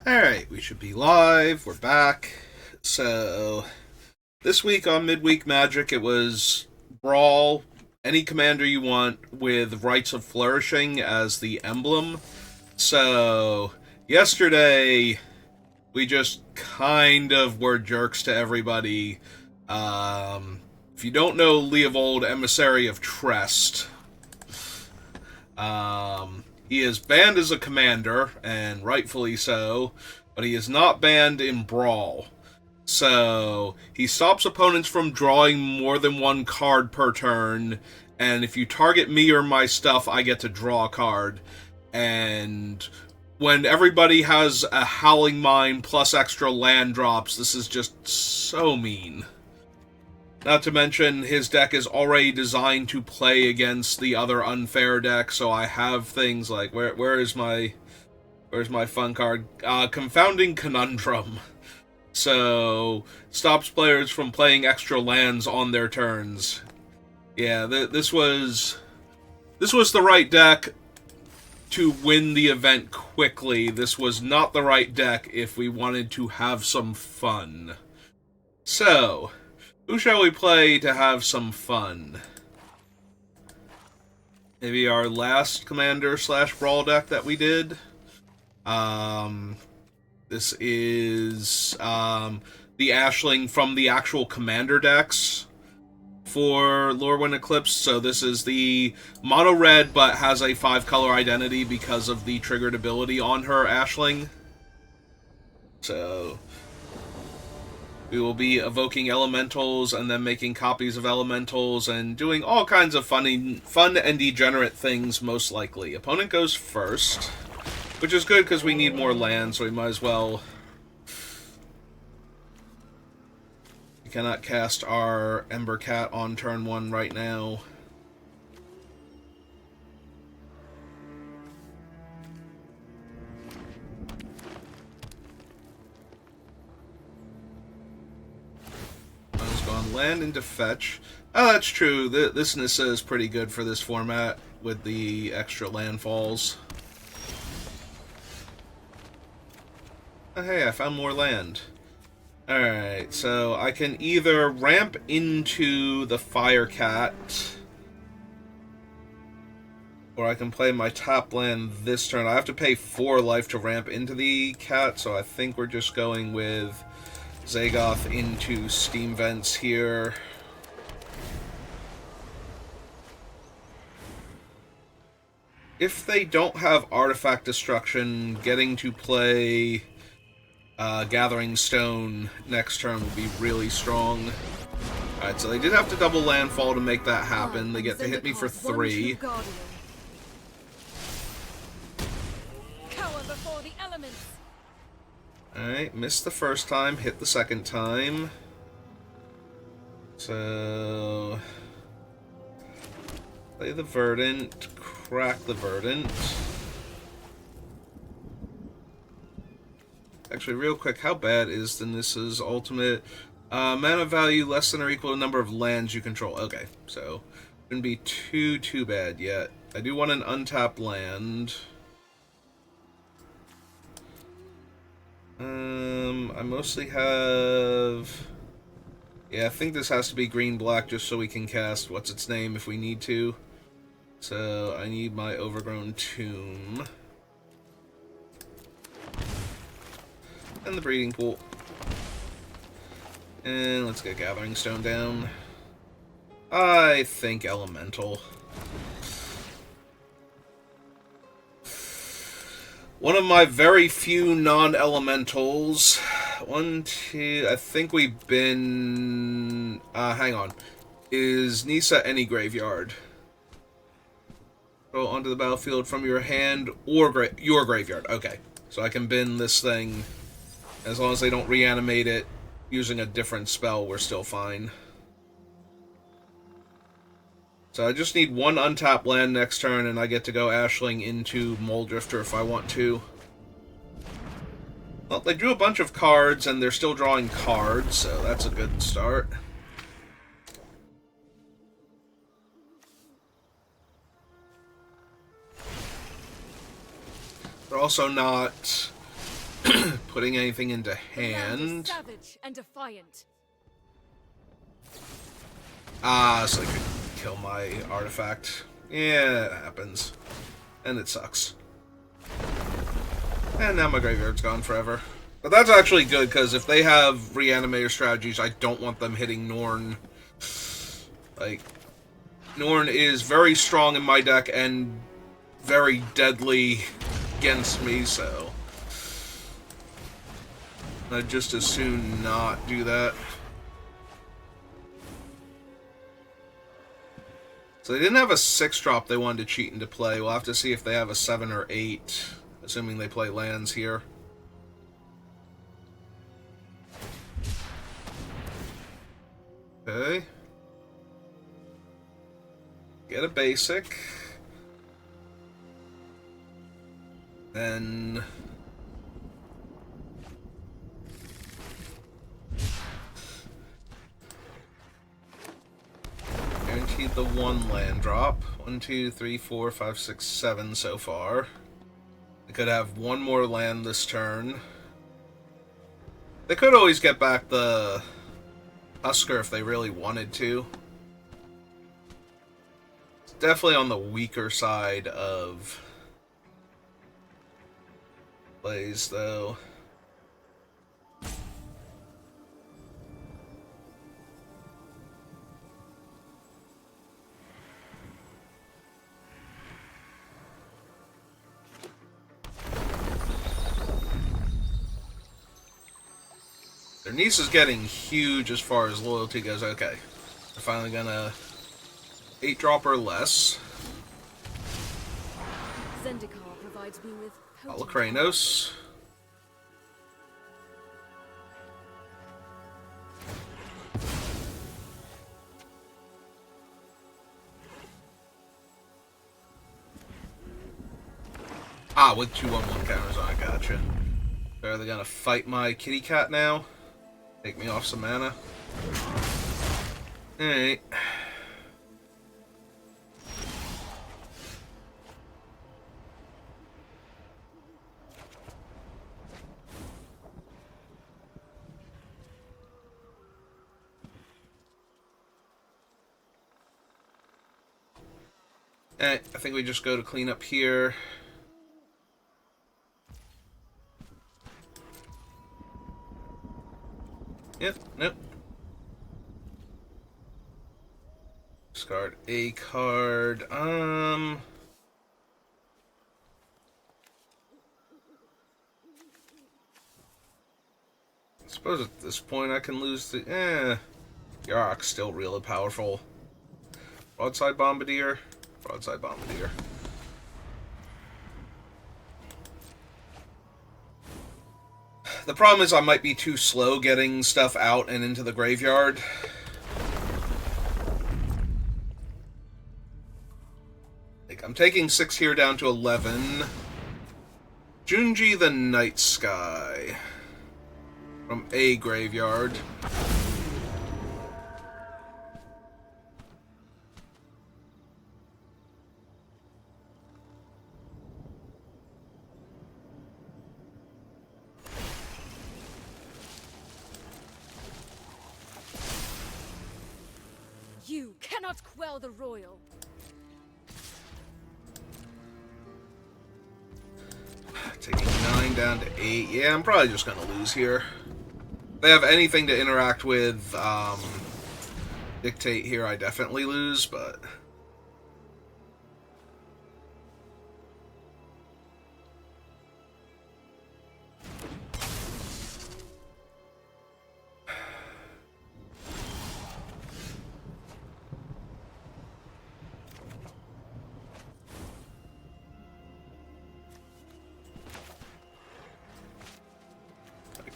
Alright, we should be live. We're back. So, this week on Midweek Magic, it was Brawl, any commander you want, with Rites of Flourishing as the emblem. So, yesterday, we just kind of were jerks to everybody. If you don't know Leovold, Emissary of Trest, he is banned as a commander, and rightfully so, but he is not banned in Brawl. So, he stops opponents from drawing more than one card per turn, and if you target me or my stuff, I get to draw a card. And when everybody has a Howling Mine plus extra land drops, this is just so mean. Not to mention, his deck is already designed to play against the other unfair deck, so I have things like, where's my fun card? Confounding Conundrum. So, stops players from playing extra lands on their turns. Yeah, this was the right deck to win the event quickly. This was not the right deck if we wanted to have some fun. So, who shall we play to have some fun? Maybe our last Commander/Brawl deck that we did. This is the Ashling from the actual Commander decks for Lorwyn Eclipse. So this is the mono red, but has a 5-color identity because of the triggered ability on her Ashling. So we will be evoking elementals and then making copies of elementals and doing all kinds of fun and degenerate things, most likely. Opponent goes first, which is good because we need more land, so we might as well. We cannot cast our Ember Cat on turn 1 right now. Land into fetch. Oh, that's true. This Nissa is pretty good for this format with the extra landfalls. Oh, hey, I found more land. Alright, so I can either ramp into the Fire Cat, or I can play my top land this turn. I have to pay 4 life to ramp into the cat, so I think we're just going with Zagoth into Steam Vents here. If they don't have Artifact Destruction, getting to play Gathering Stone next turn will be really strong. Alright, so they did have to double landfall to make that happen. They get to hit me for 3. Cower before the elements. Alright, missed the first time, hit the second time. So play the Verdant, crack the Verdant. Actually, real quick, how bad is the Nissa's ultimate? Mana value less than or equal to the number of lands you control. Okay, so shouldn't be too bad yet. I do want an untapped land. I mostly have. Yeah, I think this has to be green-black just so we can cast what's its name if we need to. So I need my Overgrown Tomb. And the Breeding Pool. And let's get Gathering Stone down. I think Elemental. One of my very few non-elementals. 1, 2, I think we've been. Hang on. Is Nissa any graveyard? Go onto the battlefield from your hand or your graveyard. Okay. So I can bin this thing. As long as they don't reanimate it using a different spell, we're still fine. So I just need 1 untapped land next turn, and I get to go Ashling into Moldrifter if I want to. Well, they drew a bunch of cards, and they're still drawing cards, so that's a good start. They're also not putting anything into The land is hand. savage and defiant. So they could kill my artifact. Yeah, it happens. And it sucks. And now my graveyard's gone forever. But that's actually good, because if they have reanimator strategies, I don't want them hitting Norn. Like, Norn is very strong in my deck and very deadly against me, so I'd just as soon not do that. So they didn't have a 6-drop they wanted to cheat into play. We'll have to see if they have a 7 or 8, assuming they play lands here. Okay. Get a basic. Then guaranteed the 1 land drop. 1, 2, 3, 4, 5, 6, 7 so far. They could have 1 more land this turn. They could always get back the Husker if they really wanted to. It's definitely on the weaker side of plays, though. Their niece is getting huge as far as loyalty goes. Okay. They're finally gonna 8-drop or less. Zendikar provides me with Holocranos. With 2/1/1 counters on it, gotcha. So are they gonna fight my kitty cat now? Take me off some mana? Alright. I think we just go to clean up here. Yep, nope. Discard a card. I suppose at this point I can lose the... Yarok's still really powerful. Broadside Bombardier. Broadside Bombardier. The problem is I might be too slow getting stuff out and into the graveyard. Like, I'm taking 6 here down to 11. Junji the Night Sky. From a graveyard. You cannot quell the royal. Taking 9 down to 8. Yeah, I'm probably just gonna lose here. If they have anything to interact with, Dictate here, I definitely lose, but...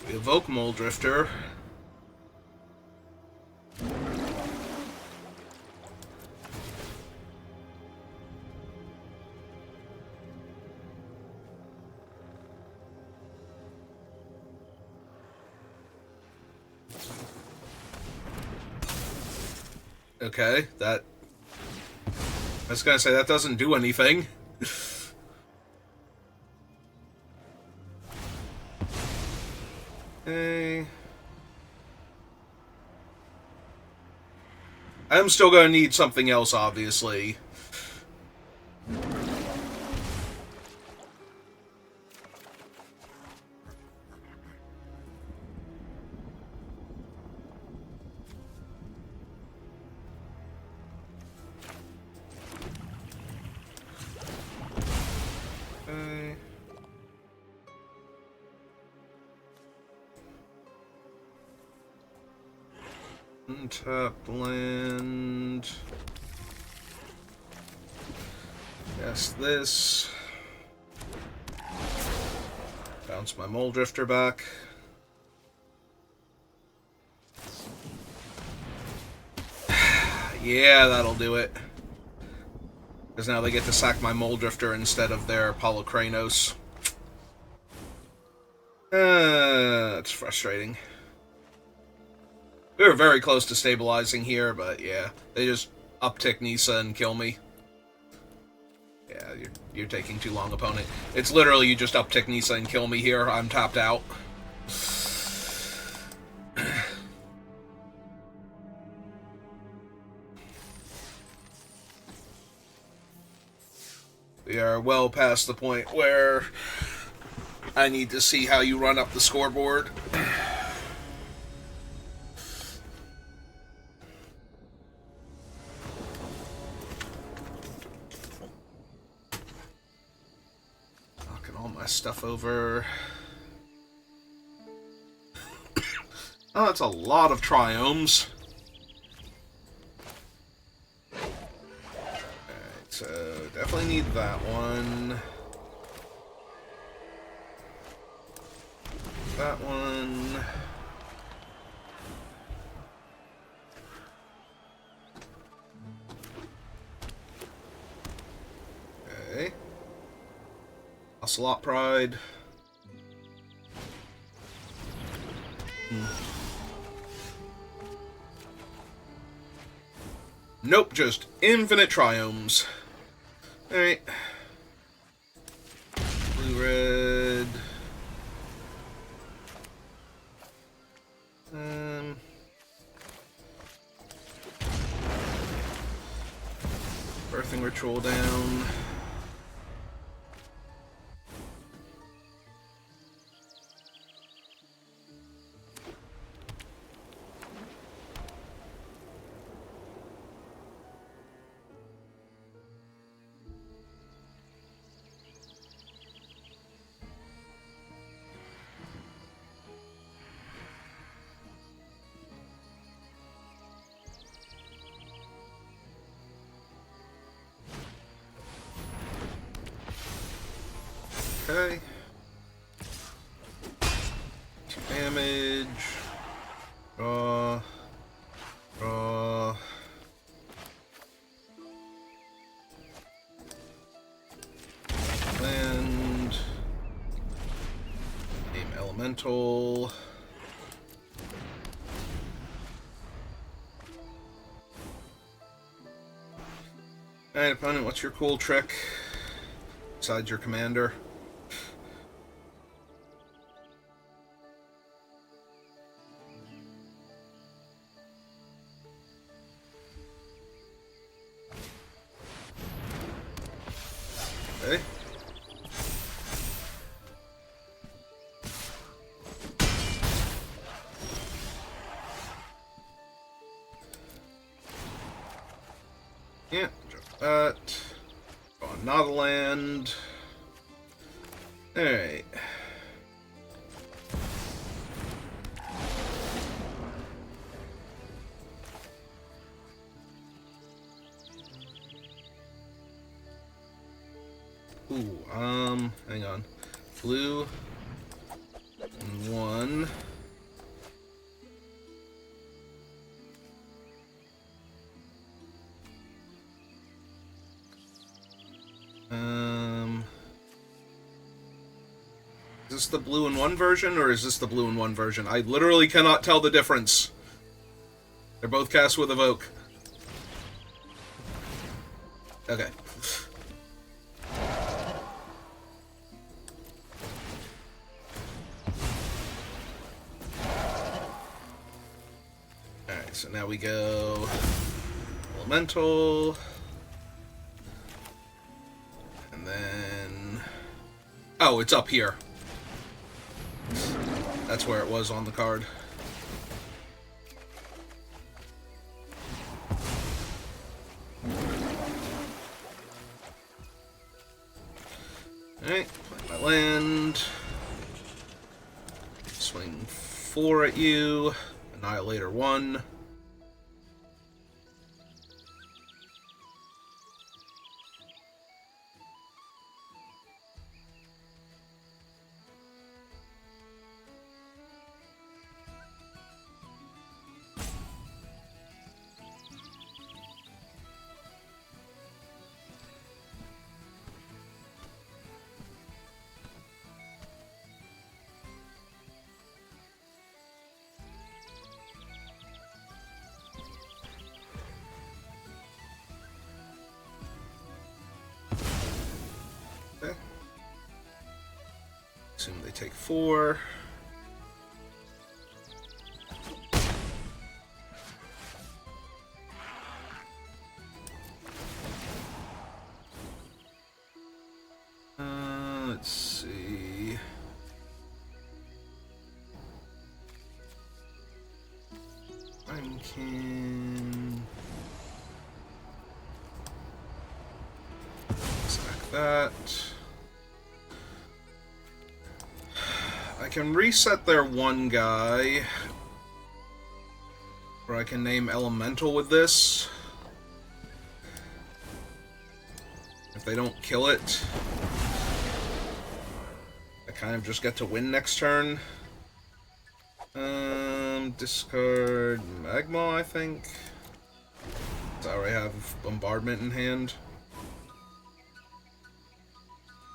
We evoke Mole Drifter. Okay, I was gonna say, that doesn't do anything. Okay. I'm still going to need something else, obviously. Okay. Untapped land. Yes, this. Bounce my Mole Drifter back. Yeah, that'll do it. Because now they get to sack my Mole Drifter instead of their Polykranos. It's frustrating. We were very close to stabilizing here, but yeah. They just uptick Nisa and kill me. Yeah, you're taking too long, opponent. It's literally you just uptick Nisa and kill me here. I'm tapped out. We are well past the point where I need to see how you run up the scoreboard. Knocking all my stuff over. Oh, that's a lot of triomes. So, definitely need that one. That one. Okay. Ocelot Pride. Nope, just infinite triomes. Alright. Blue, red. Birthing Ritual down. Okay. 2 damage. Draw. Draw. Land. Name Elemental. Alright, opponent, what's your cool trick? Besides your commander. Okay. Yeah, drop that. Draw not a land. Alright. Ooh, hang on. Blue and 1. Is this the blue and 1 version, or is this the blue and 1 version? I literally cannot tell the difference. They're both cast with Evoke. Okay. Alright, so now we go Elemental. And then... Oh, it's up here. That's where it was on the card. Alright, play my land. Swing 4 at you. Annihilator 1. Okay. Assume they take 4. Let's see. I can sack that. I can reset their one guy, or I can name Elemental with this. If they don't kill it, I kind of just get to win next turn. Discard Magma, I think. So I already have Bombardment in hand.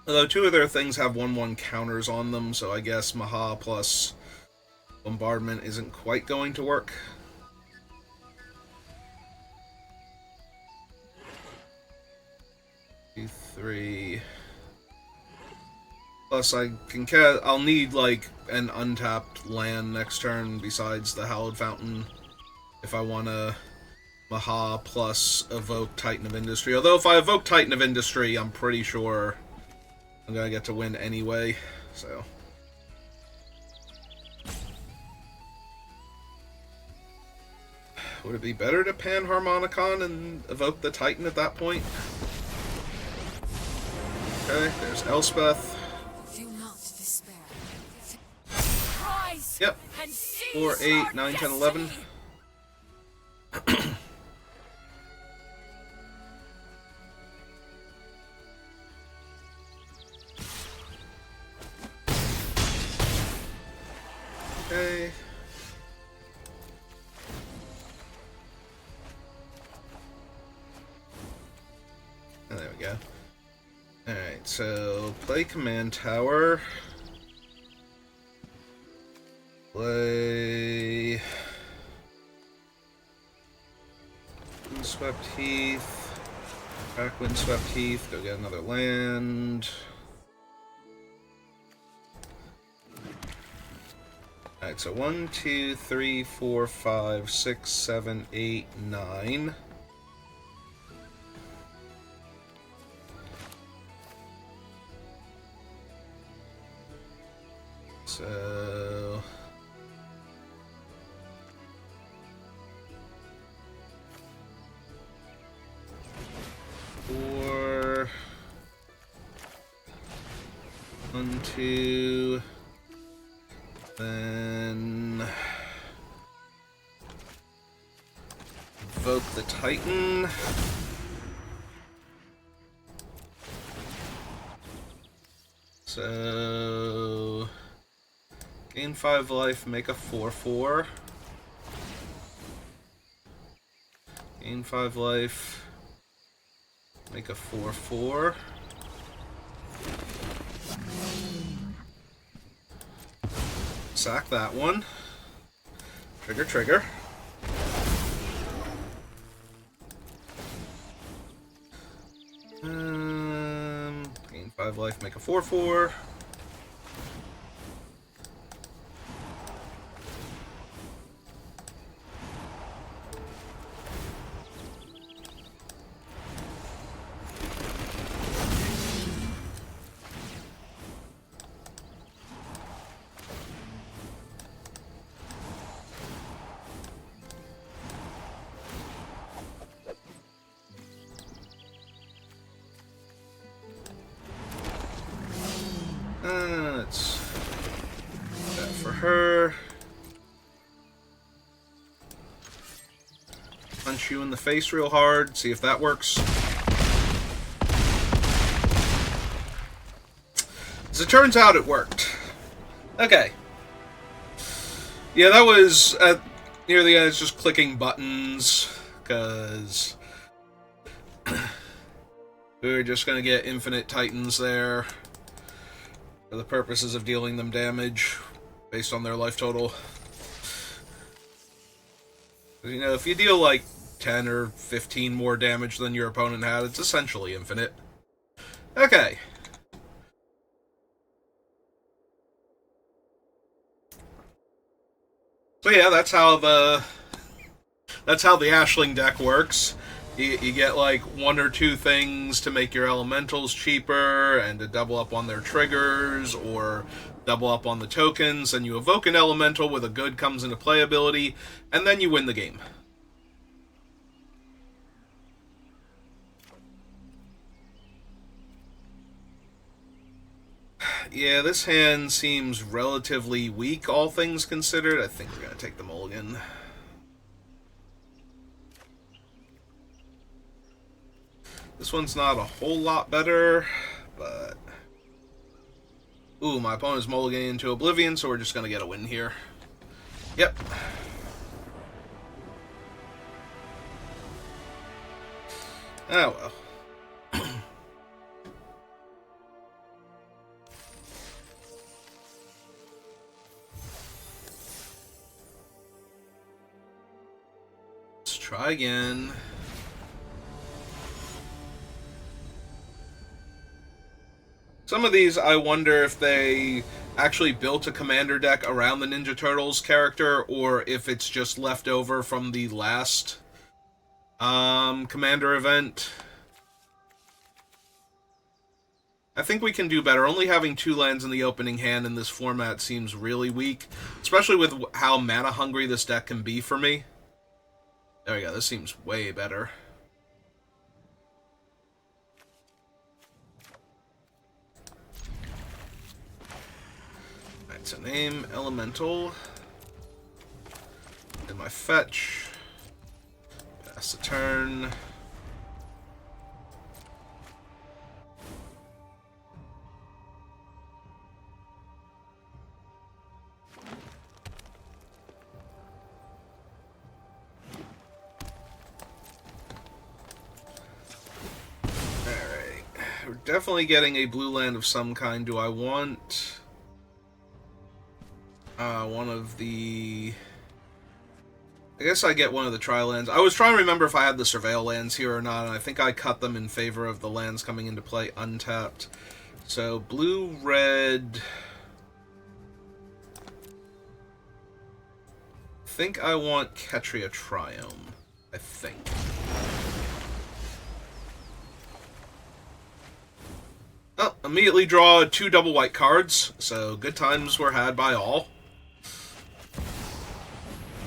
Although 2 of their things have 1/1 counters on them, so I guess Maha plus Bombardment isn't quite going to work. Two, 3. Plus, I'll need like an untapped land next turn besides the Hallowed Fountain if I want to Maha plus evoke Titan of Industry. Although if I evoke Titan of Industry, I'm pretty sure I'm gonna get to win anyway. So. Would it be better to Panharmonicon and evoke the Titan at that point? Okay, there's Elspeth. Yep. 4, 8, 9, 10, 11. Okay. Oh, there we go. Alright, so play Command Tower. Play Windswept Heath. Back Windswept Heath. Go get another land. Alright, so 1, 2, 3, 4, 5, 6, 7, 8, 9. So 4, 1, 2, then evoke the Titan. So gain 5 life, make a 4/4. Gain 5 life, make a 4/4. Sack that one. Trigger, trigger. Gain 5 life, make a 4/4. her. Punch you in the face real hard, see if that works. As it turns out, it worked. Okay. Yeah, that was near the end. It's just clicking buttons because we were just gonna get infinite titans there for the purposes of dealing them damage based on their life total. You know, if you deal like 10 or 15 more damage than your opponent had, it's essentially infinite. Okay. So yeah, that's how the Ashling deck works. You get like one or two things to make your elementals cheaper and to double up on their triggers or double up on the tokens, and you evoke an elemental with a good comes into play ability, and then you win the game. Yeah, this hand seems relatively weak, all things considered. I think we're going to take the mulligan. This one's not a whole lot better, but... Ooh, my opponent's mulliganing into Oblivion, so we're just going to get a win here. Yep. Oh, well. Let's try again. Some of these, I wonder if they actually built a commander deck around the Ninja Turtles character, or if it's just left over from the last commander event. I think we can do better. Only having 2 lands in the opening hand in this format seems really weak, especially with how mana hungry this deck can be for me. There we go, this seems way better. So name elemental, and my fetch, pass the turn. Alright, we're definitely getting a blue land of some kind. Do I want... one of the... I guess I get one of the tri-lands. I was trying to remember if I had the Surveil lands here or not, and I think I cut them in favor of the lands coming into play untapped. So, blue, red... I think I want Ketria Triome. I think. Oh, immediately draw 2 double white cards, so good times were had by all.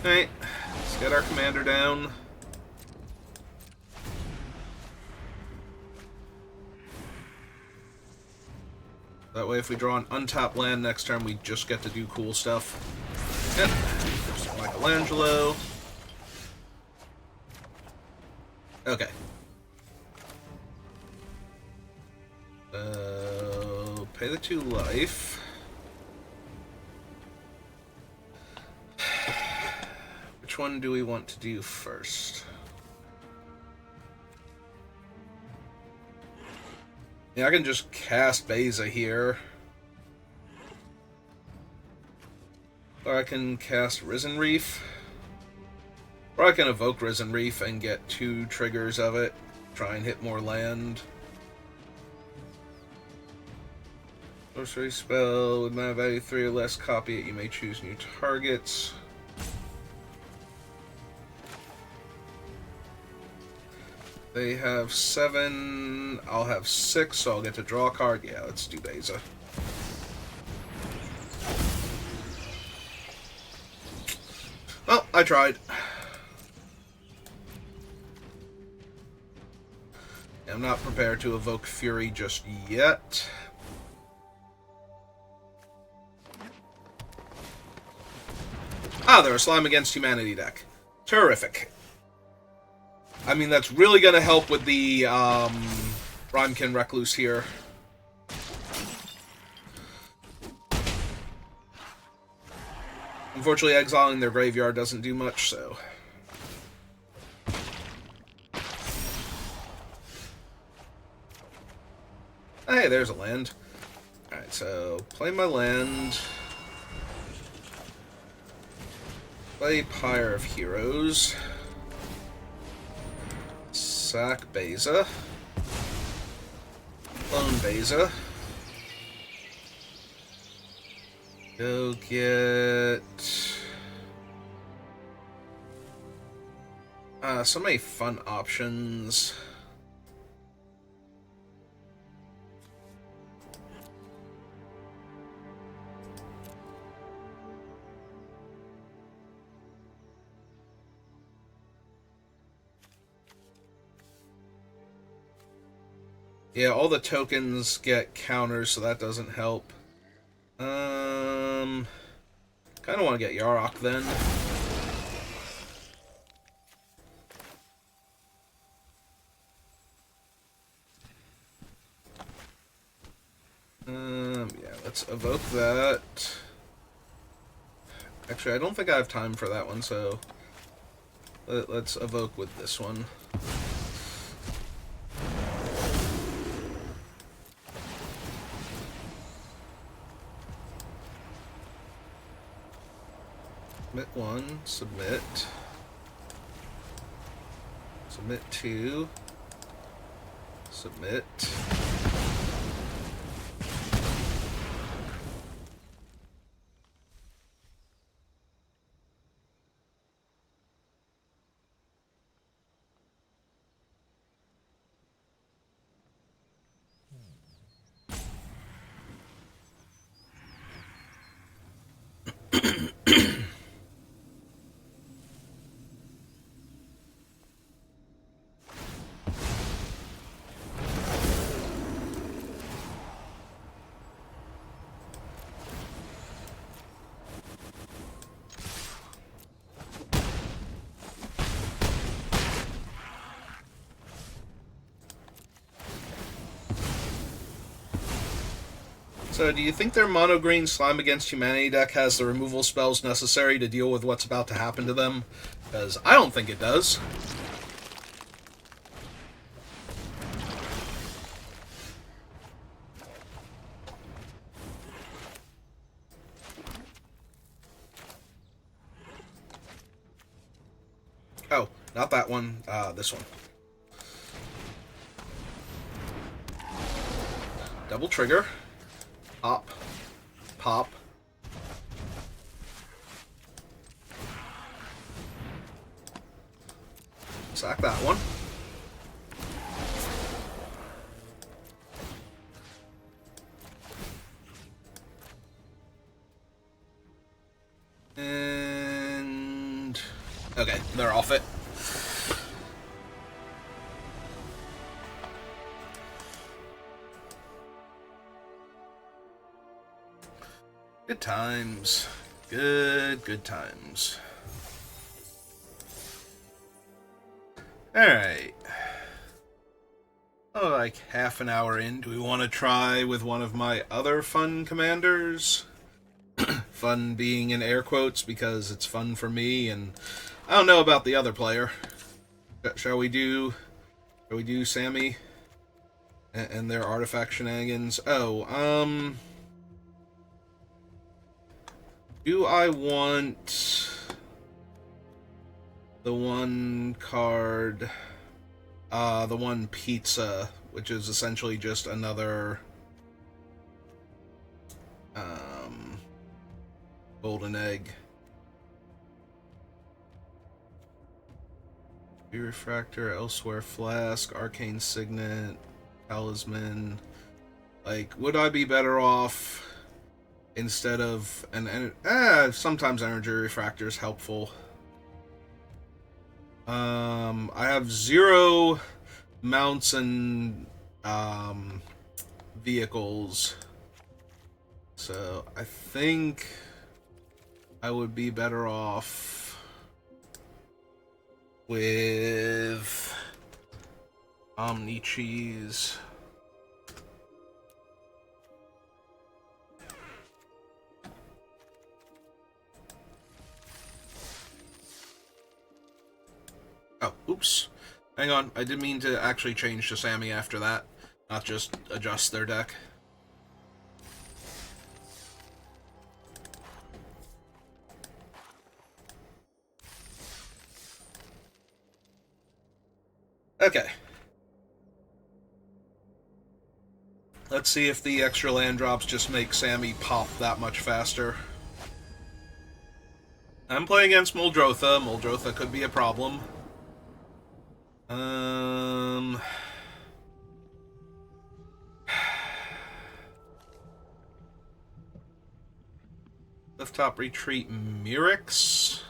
Alright, let's get our commander down. That way if we draw an untapped land next turn, we just get to do cool stuff. Yep, just Michelangelo. Okay. Pay the 2 life. Which one do we want to do first? Yeah, I can just cast Beza here. Or I can cast Risen Reef. Or I can evoke Risen Reef and get 2 triggers of it. Try and hit more land. Sorcery spell with mana value 3 or less, copy it. You may choose new targets. They have 7, I'll have 6, so I'll get to draw a card. Yeah, let's do Beza. Well, I tried. I'm not prepared to evoke Fury just yet. Ah, they're a Slime Against Humanity deck. Terrific. I mean, that's really going to help with the Rhymekin Recluse here. Unfortunately, exiling their graveyard doesn't do much, so... Hey, there's a land. Alright, so play my land. Play Pyre of Heroes. Sack Beza. Clone Beza. Go get... so many fun options. Yeah, all the tokens get counters, so that doesn't help. Kind of want to get Yarok then. Yeah, let's evoke that. Actually, I don't think I have time for that one, so let's evoke with this one. Submit 1, submit. Submit 2. Submit. So, do you think their mono-green Slime Against Humanity deck has the removal spells necessary to deal with what's about to happen to them? Because I don't think it does. Oh, not that one. This one. Double trigger. Pop. Pop. Sack that one. And... okay, they're off it. Good times. Good times. Alright. Oh, like half an hour in, do we want to try with one of my other fun commanders? Fun being in air quotes because it's fun for me, and I don't know about the other player. Shall we do Sammy and their artifact shenanigans? Oh, do I want the one card, the one pizza, which is essentially just another golden egg. Refractor, Elsewhere Flask, Arcane Signet, Talisman. Like, would I be better off instead of sometimes Energy Refractor is helpful. I have 0 mounts and vehicles, so I think I would be better off with Omni Cheese. Oh, oops. Hang on, I did mean to actually change to Sammy after that, not just adjust their deck. Okay. Let's see if the extra land drops just make Sammy pop that much faster. I'm playing against Muldrotha. Muldrotha could be a problem. Lift top retreat Mirix.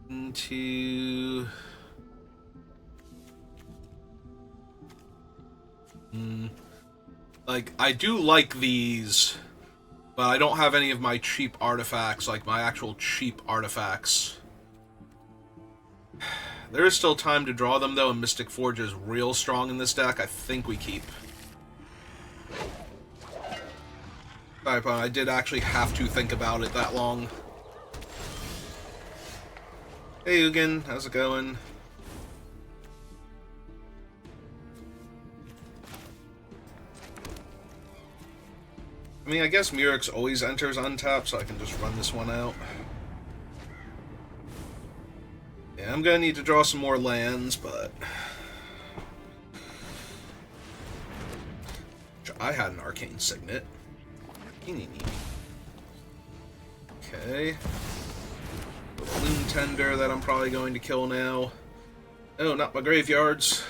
Into... Like, I do like these, but I don't have any of my cheap artifacts, like my actual cheap artifacts. There is still time to draw them, though, and Mystic Forge is real strong in this deck. I think we keep. Sorry, but I did actually have to think about it that long. Hey, Ugin, how's it going? I mean, I guess Mirix always enters untapped, so I can just run this one out. Yeah, I'm gonna need to draw some more lands, but... I had an Arcane Signet. Okay. Bloom Tender that I'm probably going to kill now. Oh, not my graveyards.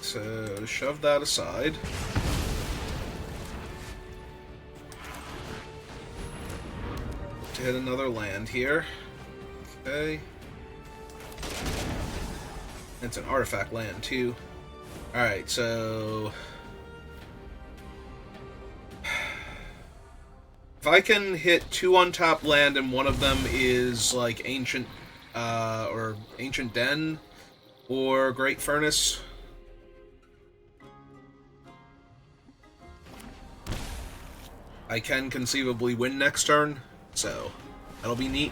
So, shove that aside. To hit another land here. Okay. It's an artifact land, too. Alright, so... if I can hit 2 untapped land and one of them is, like, Ancient Den or Great Furnace... I can conceivably win next turn, so that'll be neat.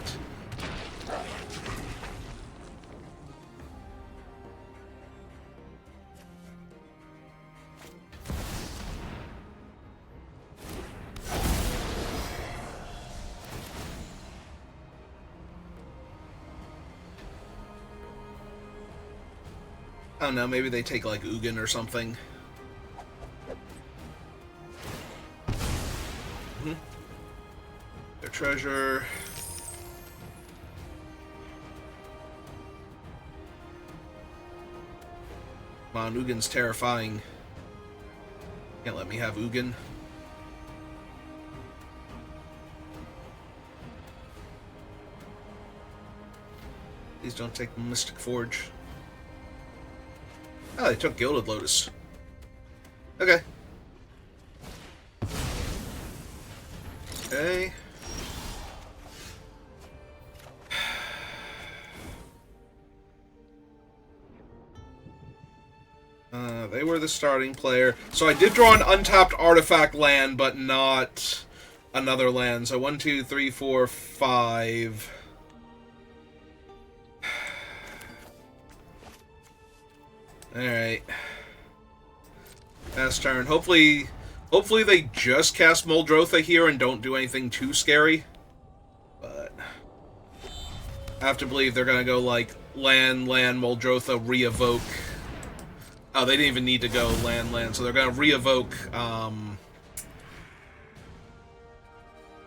I don't know, maybe they take like Ugin or something. Their treasure. Come on, Ugin's terrifying. Can't let me have Ugin. Please don't take Mystic Forge. Oh, they took Gilded Lotus. Okay. Okay. They were the starting player. So I did draw an untapped artifact land, but not another land. So 1, 2, 3, 4, 5. Alright. Last turn. Hopefully they just cast Muldrotha here and don't do anything too scary. But I have to believe they're gonna go like land, Muldrotha, re-evoke. Oh, they didn't even need to go land, so they're gonna re-evoke,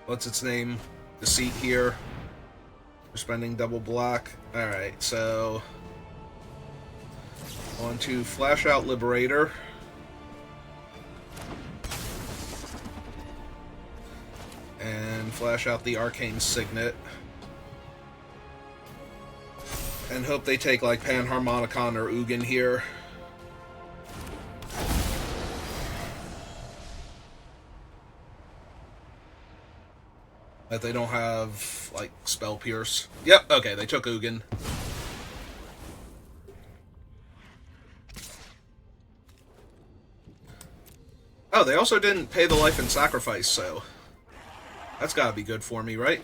what's its name? Deceit here. We're spending double black. Alright, so... I want to flash out Liberator. And flash out the Arcane Signet. And hope they take, like, Panharmonicon or Ugin here. That they don't have, like, Spell Pierce. Yep, okay, they took Ugin. Oh, they also didn't pay the Life and Sacrifice, so... That's gotta be good for me, right?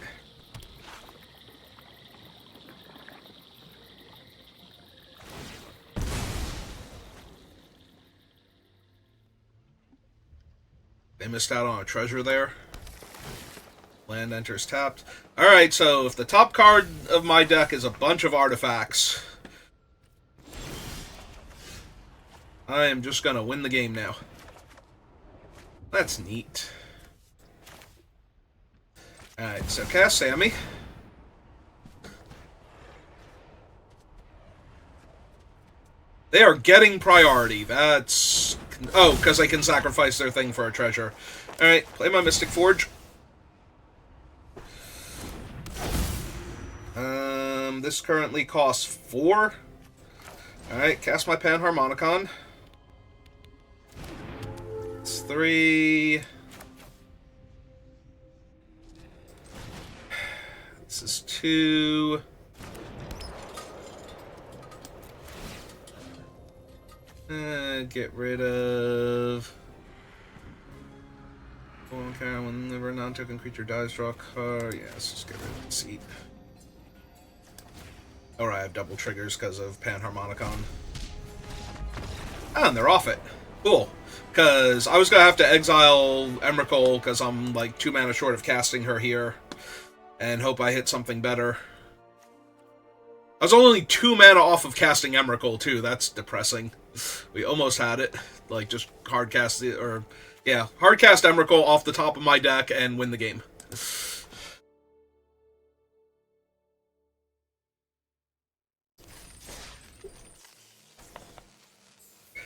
They missed out on a treasure there. Land enters tapped. Alright, so if the top card of my deck is a bunch of artifacts, I am just gonna win the game now. That's neat. Alright, so cast Sammy. They are getting priority. That's... Oh, because they can sacrifice their thing for a treasure. Alright, play my Mystic Forge. This currently costs 4. Alright, cast my Panharmonicon. It's 3. This is 2. Get rid of... Whenever a non-token creature dies, draw a card. Yeah, let's just get rid of the seat. Alright, I have double triggers because of Panharmonicon. And they're off it. Cool. Because I was going to have to exile Emrakul because I'm like 2 mana short of casting her here. And hope I hit something better. I was only 2 mana off of casting Emrakul too. That's depressing. We almost had it. Like, just hard cast it, or... Yeah, hard cast Emrakul off the top of my deck and win the game.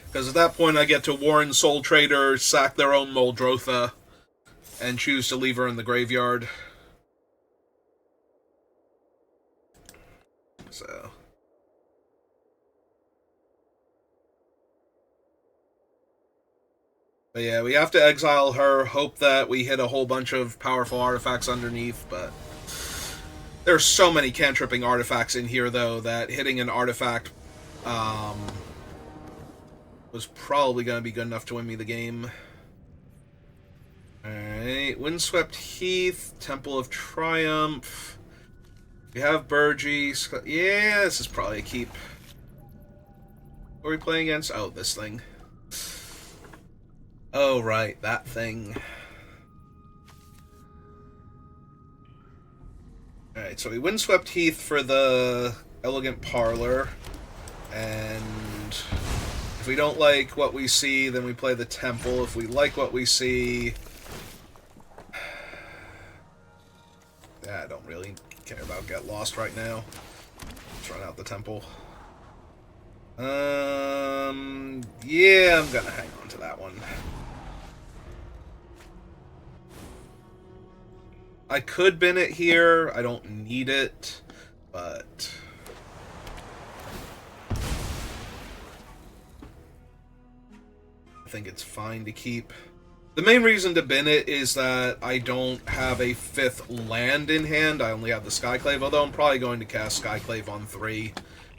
Because at that point I get to Warren Soul Trader, sack their own Muldrotha, and choose to leave her in the graveyard. So... But yeah, we have to exile her, hope that we hit a whole bunch of powerful artifacts underneath, but... There's so many cantripping artifacts in here, though, that hitting an artifact was probably going to be good enough to win me the game. Alright, Windswept Heath, Temple of Triumph. We have Burgee. Yeah, this is probably a keep. What are we playing against? Oh, this thing. Oh, right, that thing. Alright, so we Windswept Heath for the Elegant Parlor. And if we don't like what we see, then we play the Temple. If we like what we see... Yeah, I don't really care about Get Lost right now. Let's run out the Temple. Yeah, I'm gonna hang on to that one. I could bin it here. I don't need it, but... I think it's fine to keep. The main reason to bin it is that I don't have a 5th land in hand. I only have the Skyclave, although I'm probably going to cast Skyclave on 3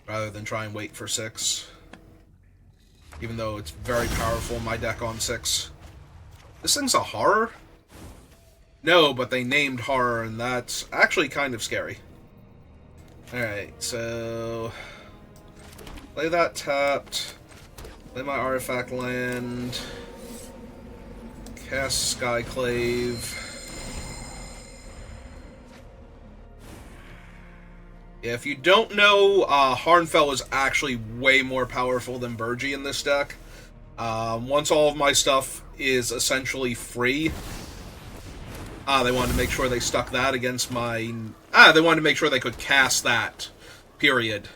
rather than try and wait for 6. Even though it's very powerful in my deck on 6. This thing's a horror? No, but they named horror, and that's actually kind of scary. Alright, so... Play that tapped. Play my artifact land. Cast Skyclave. Yeah, if you don't know, Harnfell is actually way more powerful than Burgee in this deck. Once all of my stuff is essentially free... they wanted to make sure they stuck that against my... they wanted to make sure they could cast that. Period.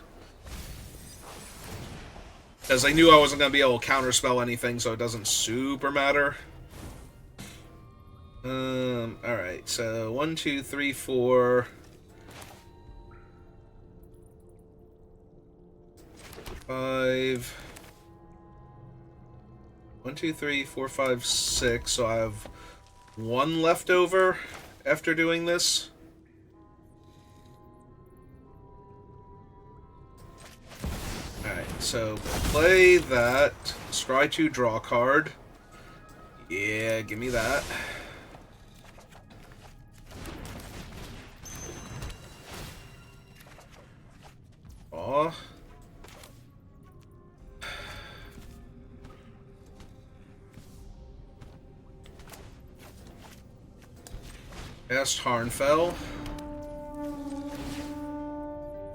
Because they knew I wasn't going to be able to counterspell anything, so it doesn't super matter. Alright, so 1, 2, 3, 4... 5. 1, 2, 3, 4, 5, 6. So I have 1 left over after doing this. Alright, so play that. Scry 2, draw a card. Yeah, give me that. Aw. Cast Harnfell.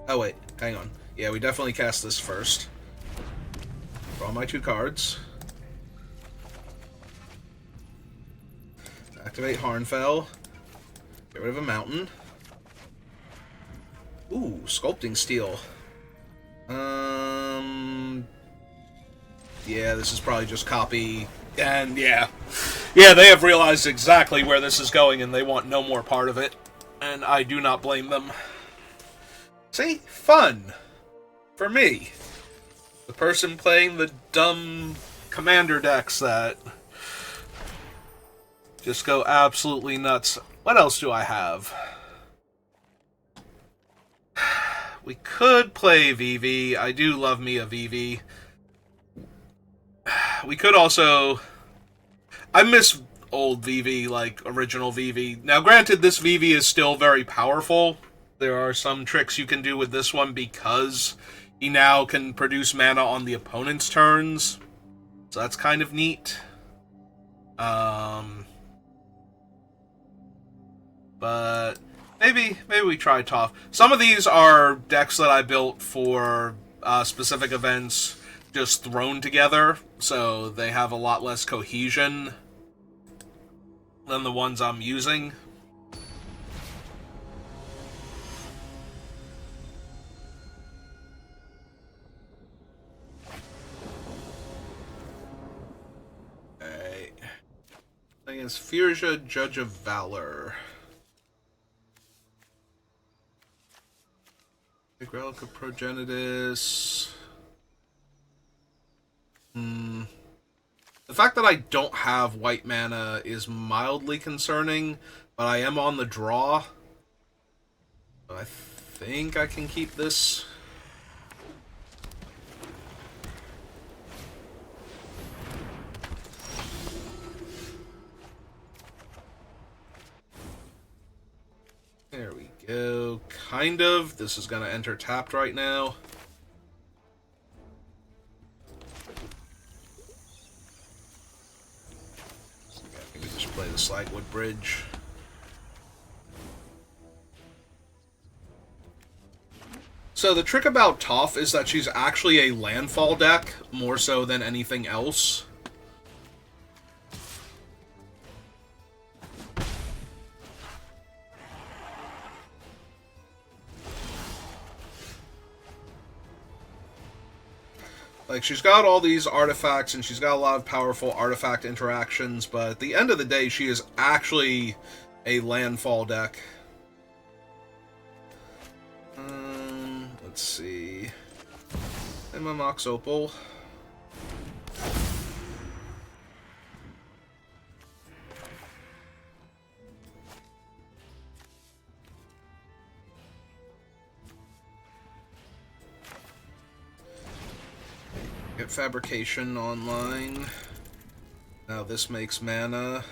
Oh wait, hang on. Yeah, we definitely cast this first. Draw my 2 cards. Activate Harnfell. Get rid of a mountain. Ooh, Sculpting Steel. Yeah, this is probably just copy. And yeah. Yeah, they have realized exactly where this is going and they want no more part of it. And I do not blame them. See? Fun. For me. The person playing the dumb commander decks that just go absolutely nuts. What else do I have? We could play VV. I do love me a VV. We could also... I miss old VV, like original VV. Now, granted, this VV is still very powerful. There are some tricks you can do with this one because he now can produce mana on the opponent's turns. So that's kind of neat. But maybe we try Toph. Some of these are decks that I built for specific events, just thrown together, so they have a lot less cohesion than the ones I'm using. Alright. Against Firja, Judge of Valor. Big Relic of Progenitus. The fact that I don't have white mana is mildly concerning, but I am on the draw. I think I can keep this. There we go. Kind of. This is going to enter tapped right now. Maybe just play the Slagwood Bridge. So the trick about Toph is that she's actually a landfall deck, more so than anything else. Like, she's got all these artifacts, and she's got a lot of powerful artifact interactions, but at the end of the day, she is actually a landfall deck. Let's see. And my Mox Opal. Get Fabrication online. Now this makes mana.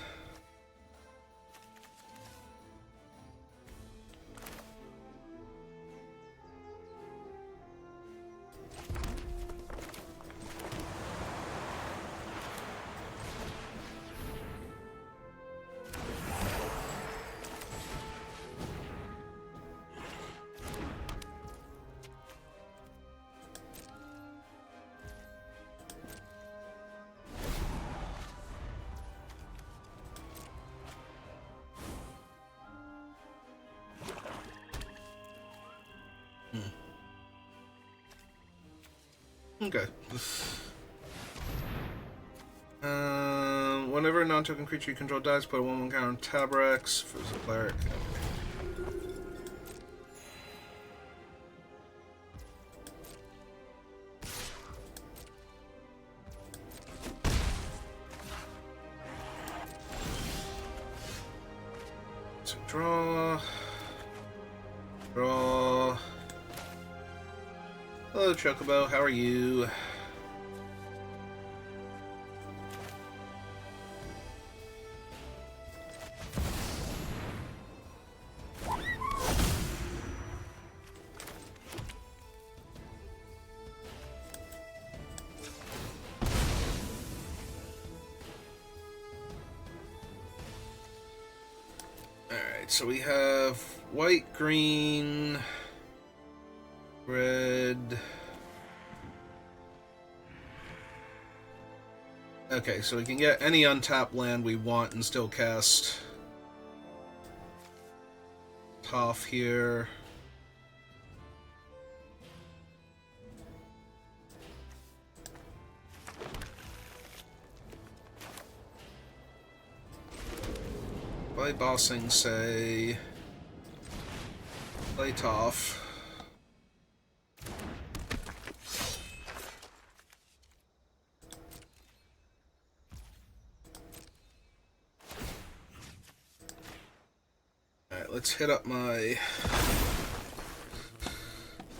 Okay. Whenever a non-token creature you control dies, put a 1/1 counter on Tabrax for the cleric. Draw. Draw. Hello, Chocobo. How are you? So we have white, green, red. Okay, so we can get any untapped land we want and still cast Toph here. Play Bossing, say. Play Toph. Alright, let's hit up my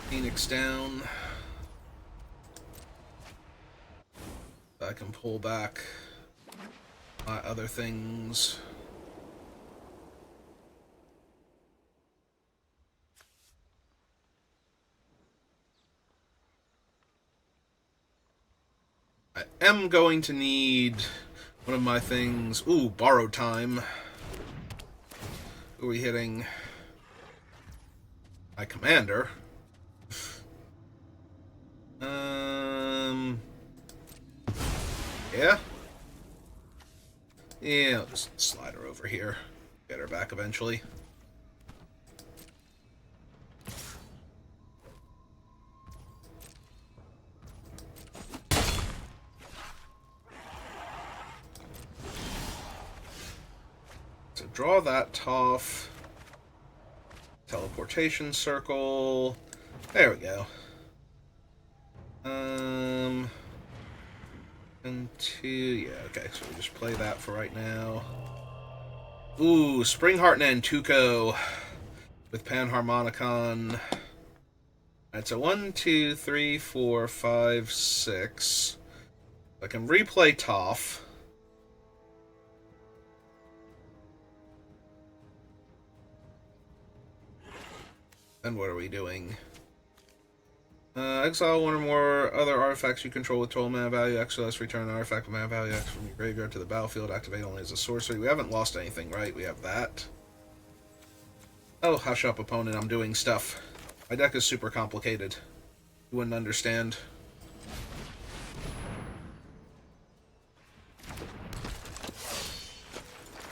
Phoenix down. I can pull back my other things. I am going to need one of my things. Ooh, borrow time. Who are we hitting? My commander. Yeah? Yeah, I'll just slide her over here. Get her back eventually. So draw that Toph. Teleportation circle. There we go. And two, yeah, okay, so we just play that for right now. Ooh, Springheart and Tuco with Panharmonicon. That's a 1, 2, 3, 4, 5, 6. I can replay Toph. And what are we doing? Exile one or more other artifacts you control with total mana value. Exile, return an artifact with mana value X from your graveyard to the battlefield. Activate only as a sorcery. We haven't lost anything, right? We have that. Oh, hush up, opponent. I'm doing stuff. My deck is super complicated. You wouldn't understand.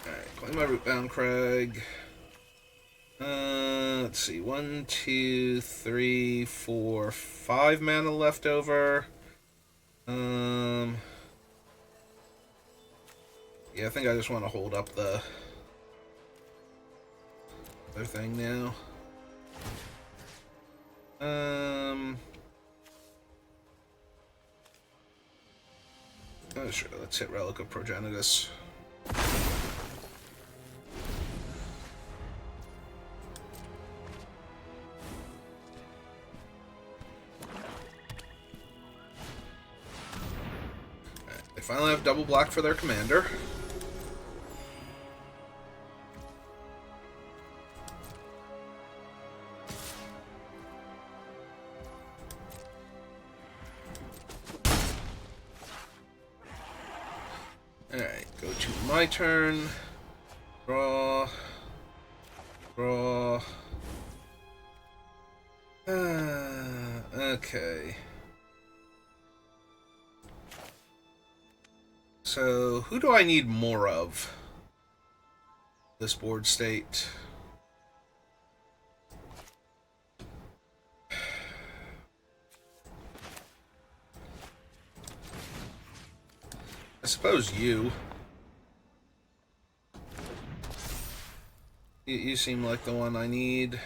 Alright, play my Rootbound Crag. Let's see. 1, 2, 3, 4, 5 mana left over. Yeah, I think I just want to hold up the other thing now. Oh, sure. Let's hit Relic of Progenitus. They finally have double black for their commander. Alright, go to my turn. Draw. Draw. Okay. So, who do I need more of? This board state. I suppose you. You seem like the one I need.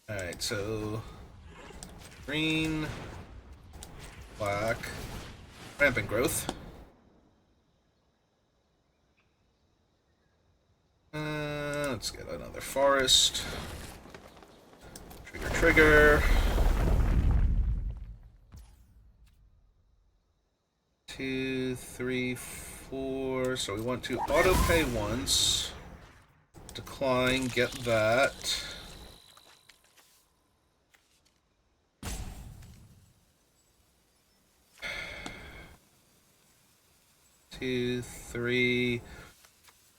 Alright, so... green, black, rampant growth. Let's get another forest. Trigger. 2, 3, 4. So we want to auto pay once. Decline, get that. Two, 3.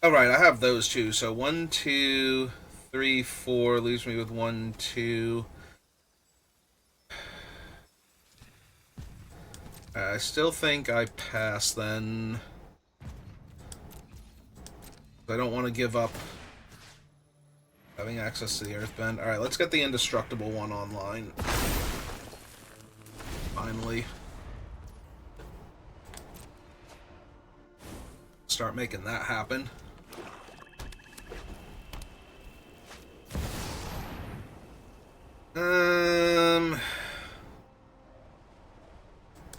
Alright, I have those two. So 1, 2, 3, 4 leaves me with 1, 2. I still think I pass then. I don't want to give up having access to the Earthbend. Alright, let's get the indestructible one online. Finally. Start making that happen.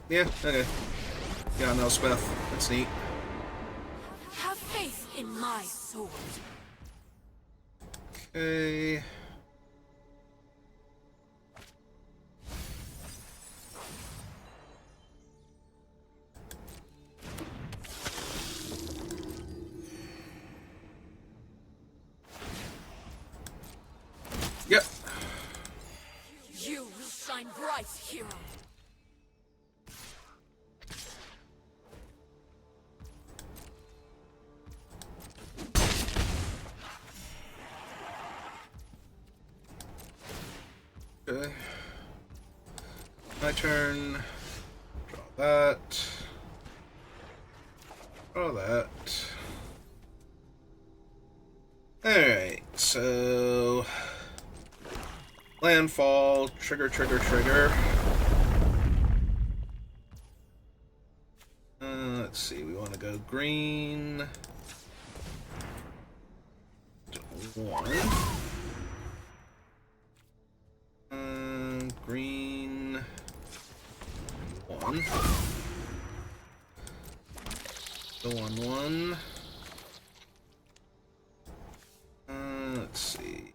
Yeah, okay. Yeah, no, Elspeth. That's neat. Have faith in my sword. Okay. Yep. You will shine bright, hero. Okay. My turn. Draw that. Draw that. Alright, so... Landfall, trigger. Let's see, we want to go green. 1. Green. 1. The 1. Let's see.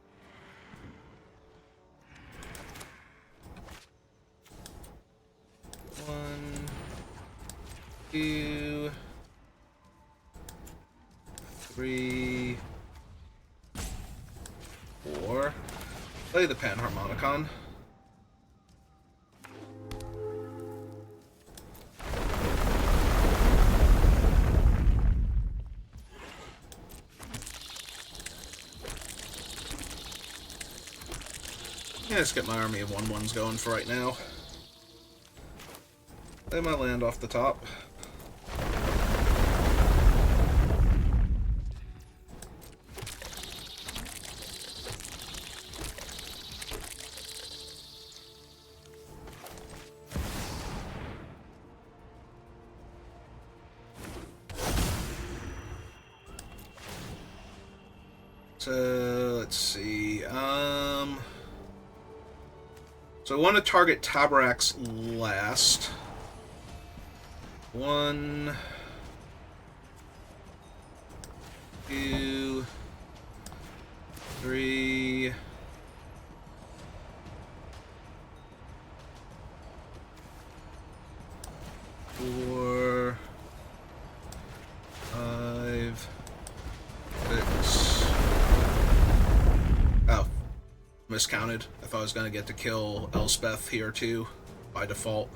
One, 2, 3, 4. Play the Panharmonicon. Yeah, let's get my army of 1/1s going for right now. Lay my land off the top. So, let's see. So I want to target Tabarak's last. 1, 2, 3. 4, 5, 6. Oh, miscounted. I thought I was going to get to kill Elspeth here too, by default.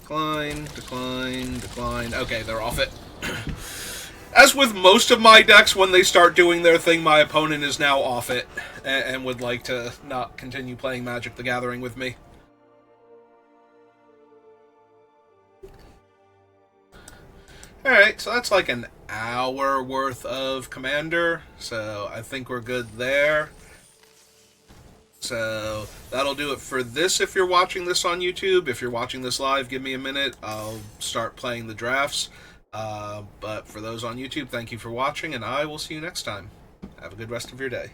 Decline. Okay, they're off it. As with most of my decks, when they start doing their thing, my opponent is now off it, and would like to not continue playing Magic the Gathering with me. Alright, so that's like an hour worth of Commander, so I think we're good there. So that'll do it for this if you're watching this on YouTube. If you're watching this live, give me a minute. I'll start playing the drafts. But for those on YouTube, thank you for watching, and I will see you next time. Have a good rest of your day.